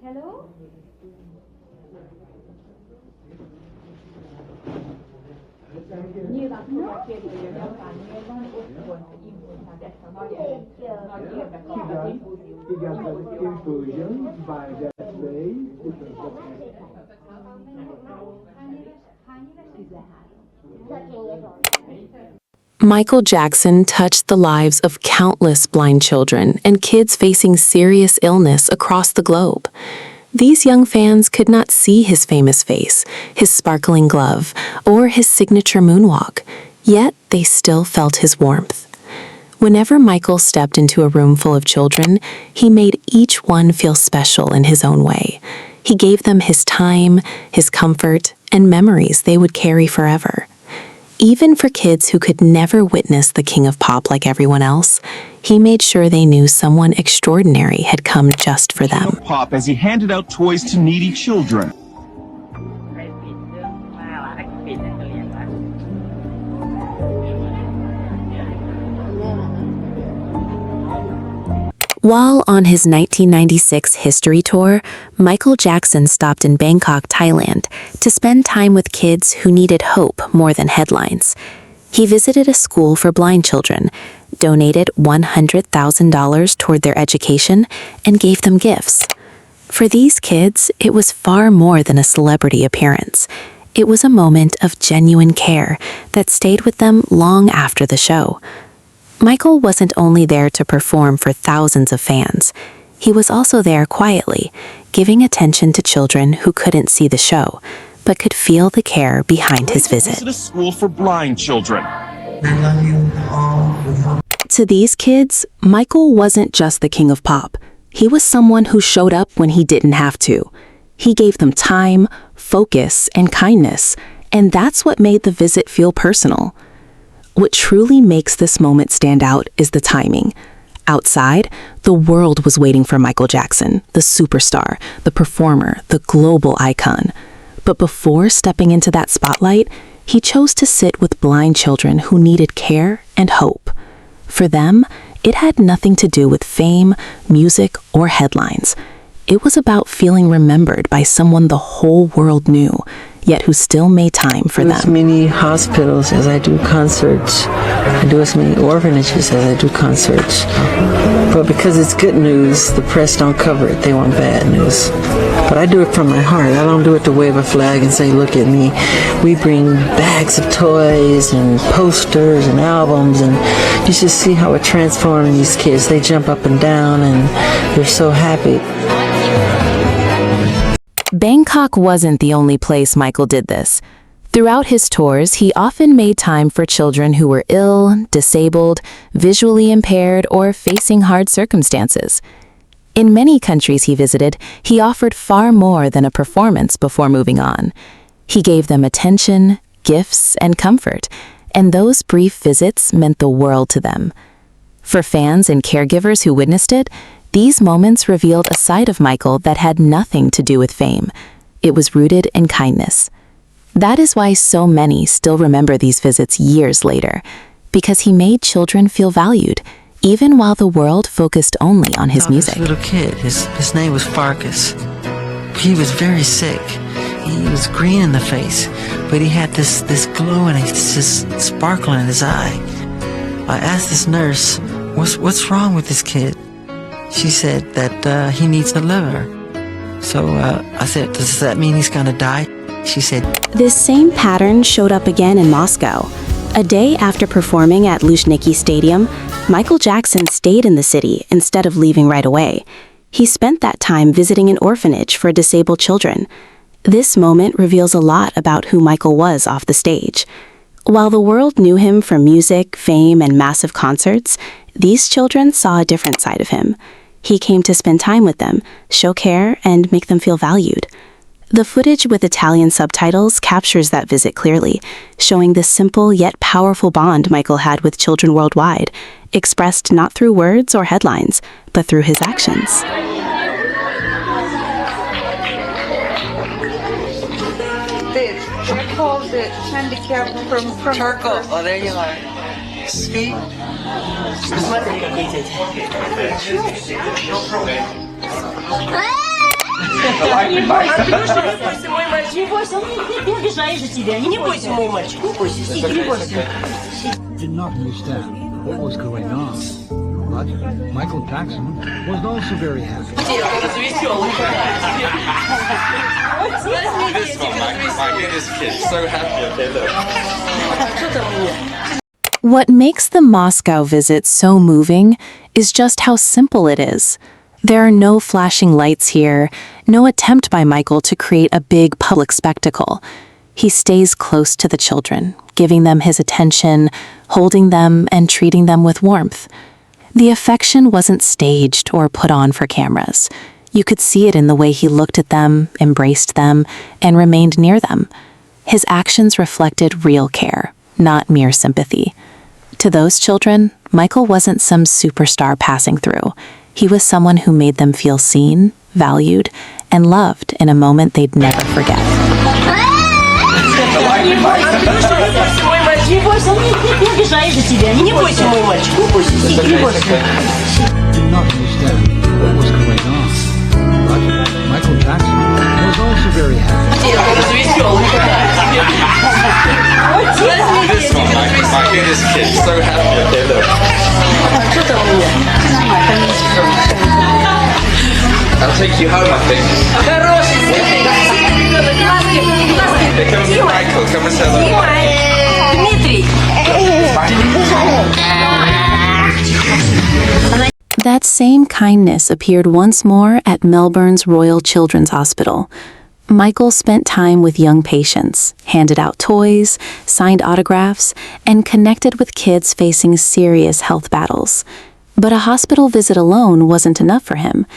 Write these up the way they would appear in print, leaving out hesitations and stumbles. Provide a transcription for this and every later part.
Hello? Nyilván fogják kérni, hogy a japán nyelven ott volt infúziás, ezt a nagy érvek kapta az infusion by that way. Michael Jackson touched the lives of countless blind children and kids facing serious illness across the globe. These young fans could not see his famous face, his sparkling glove, or his signature moonwalk, yet they still felt his warmth. Whenever Michael stepped into a room full of children, he made each one feel special in his own way. He gave them his time, his comfort, and memories they would carry forever. Even for kids who could never witness the King of Pop like everyone else, he made sure they knew someone extraordinary had come just for them. King of Pop as he handed out toys to needy children. While on his 1996 history tour, Michael Jackson stopped in Bangkok, Thailand, to spend time with kids who needed hope more than headlines. He visited a school for blind children, donated $100,000 toward their education, and gave them gifts. For these kids, it was far more than a celebrity appearance. It was a moment of genuine care that stayed with them long after the show. Michael wasn't only there to perform for thousands of fans. He was also there quietly, giving attention to children who couldn't see the show, but could feel the care behind his visit. Visit a school for blind children. I love you all. To these kids, Michael wasn't just the King of Pop. He was someone who showed up when he didn't have to. He gave them time, focus, and kindness, and that's what made the visit feel personal. What truly makes this moment stand out is the timing. Outside, the world was waiting for Michael Jackson, the superstar, the performer, the global icon. But before stepping into that spotlight, he chose to sit with blind children who needed care and hope. For them, it had nothing to do with fame, music, or headlines. It was about feeling remembered by someone the whole world knew, yet who still made time for them. As many hospitals as I do concerts. I do as many orphanages as I do concerts. But because it's good news, the press don't cover it. They want bad news. But I do it from my heart. I don't do it to wave a flag and say, look at me. We bring bags of toys and posters and albums, and you should see how it transforms these kids. They jump up and down and they're so happy. Bangkok wasn't the only place Michael did this. Throughout his tours, he often made time for children who were ill, disabled, visually impaired, or facing hard circumstances. In many countries he visited, he offered far more than a performance before moving on. He gave them attention, gifts, and comfort, and those brief visits meant the world to them. For fans and caregivers who witnessed it, these moments revealed a side of Michael that had nothing to do with fame. It was rooted in kindness. That is why so many still remember these visits years later, because he made children feel valued, even while the world focused only on his music. This little kid, his name was Farkas. He was very sick. He was green in the face, but he had this glow and this sparkle in his eye. I asked this nurse, what's wrong with this kid? She said that he needs a liver. So I said, does that mean he's gonna die? She said, this same pattern showed up again in Moscow. A day after performing at Luzhniki Stadium, Michael Jackson stayed in the city instead of leaving right away. He spent that time visiting an orphanage for disabled children. This moment reveals a lot about who Michael was off the stage. While the world knew him for music, fame, and massive concerts, these children saw a different side of him. He came to spend time with them, show care, and make them feel valued. The footage with Italian subtitles captures that visit clearly, showing the simple yet powerful bond Michael had with children worldwide, expressed not through words or headlines, but through his actions. I called it handicap from Turkle. Oh, there you are. See? мой мальчик. Не бойся, не обижай же тебя. Не бойся, мой мальчик, не бойся. Сиди, не бойся. Did not understand what was going on, but Michael Jackson was also very happy. This one, my goodness, kid, so happy. Okay, look. What makes the Moscow visit so moving is just how simple it is. There are no flashing lights here, no attempt by Michael to create a big public spectacle. He stays close to the children, giving them his attention, holding them, and treating them with warmth. The affection wasn't staged or put on for cameras. You could see it in the way he looked at them, embraced them, and remained near them. His actions reflected real care, not mere sympathy. To those children, Michael wasn't some superstar passing through. He was someone who made them feel seen, valued, and loved in a moment they'd never forget. Не бойся, не обижай же тебя. Не бойся, мой мальчик, не бойся. Сиди, не бойся. Did not understand what was going on, but Michael Jackson was also very happy. This one, my goodness, kid, so happy. Okay, look. I'll take you home, I think. Here comes Michael, come and say hello. Дмитрий. That same kindness appeared once more at Melbourne's Royal Children's Hospital. Michael spent time with young patients, handed out toys, signed autographs, and connected with kids facing serious health battles. But a hospital visit alone wasn't enough for him.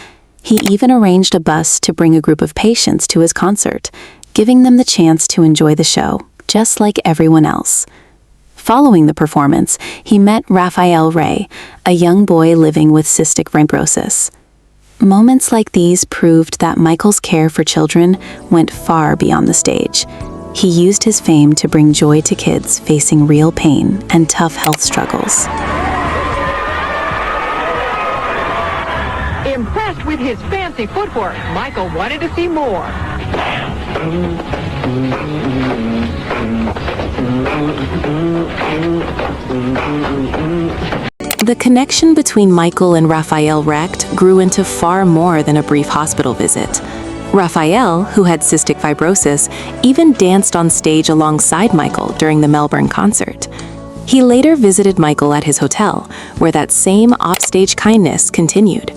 He even arranged a bus to bring a group of patients to his concert, giving them the chance to enjoy the show, just like everyone else. Following the performance, he met Raphael Ray, a young boy living with cystic fibrosis. Moments like these proved that Michael's care for children went far beyond the stage. He used his fame to bring joy to kids facing real pain and tough health struggles. Impressed with his fancy footwork, Michael wanted to see more. The connection between Michael and Raphael Recht grew into far more than a brief hospital visit. Raphael, who had cystic fibrosis, even danced on stage alongside Michael during the Melbourne concert. He later visited Michael at his hotel, where that same offstage kindness continued.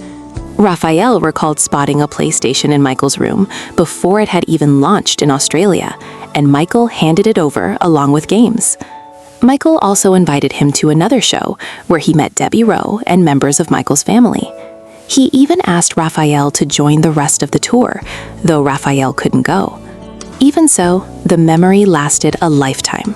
Raphael recalled spotting a PlayStation in Michael's room before it had even launched in Australia, and Michael handed it over along with games. Michael also invited him to another show where he met Debbie Rowe and members of Michael's family. He even asked Raphael to join the rest of the tour, though Raphael couldn't go. Even so, the memory lasted a lifetime.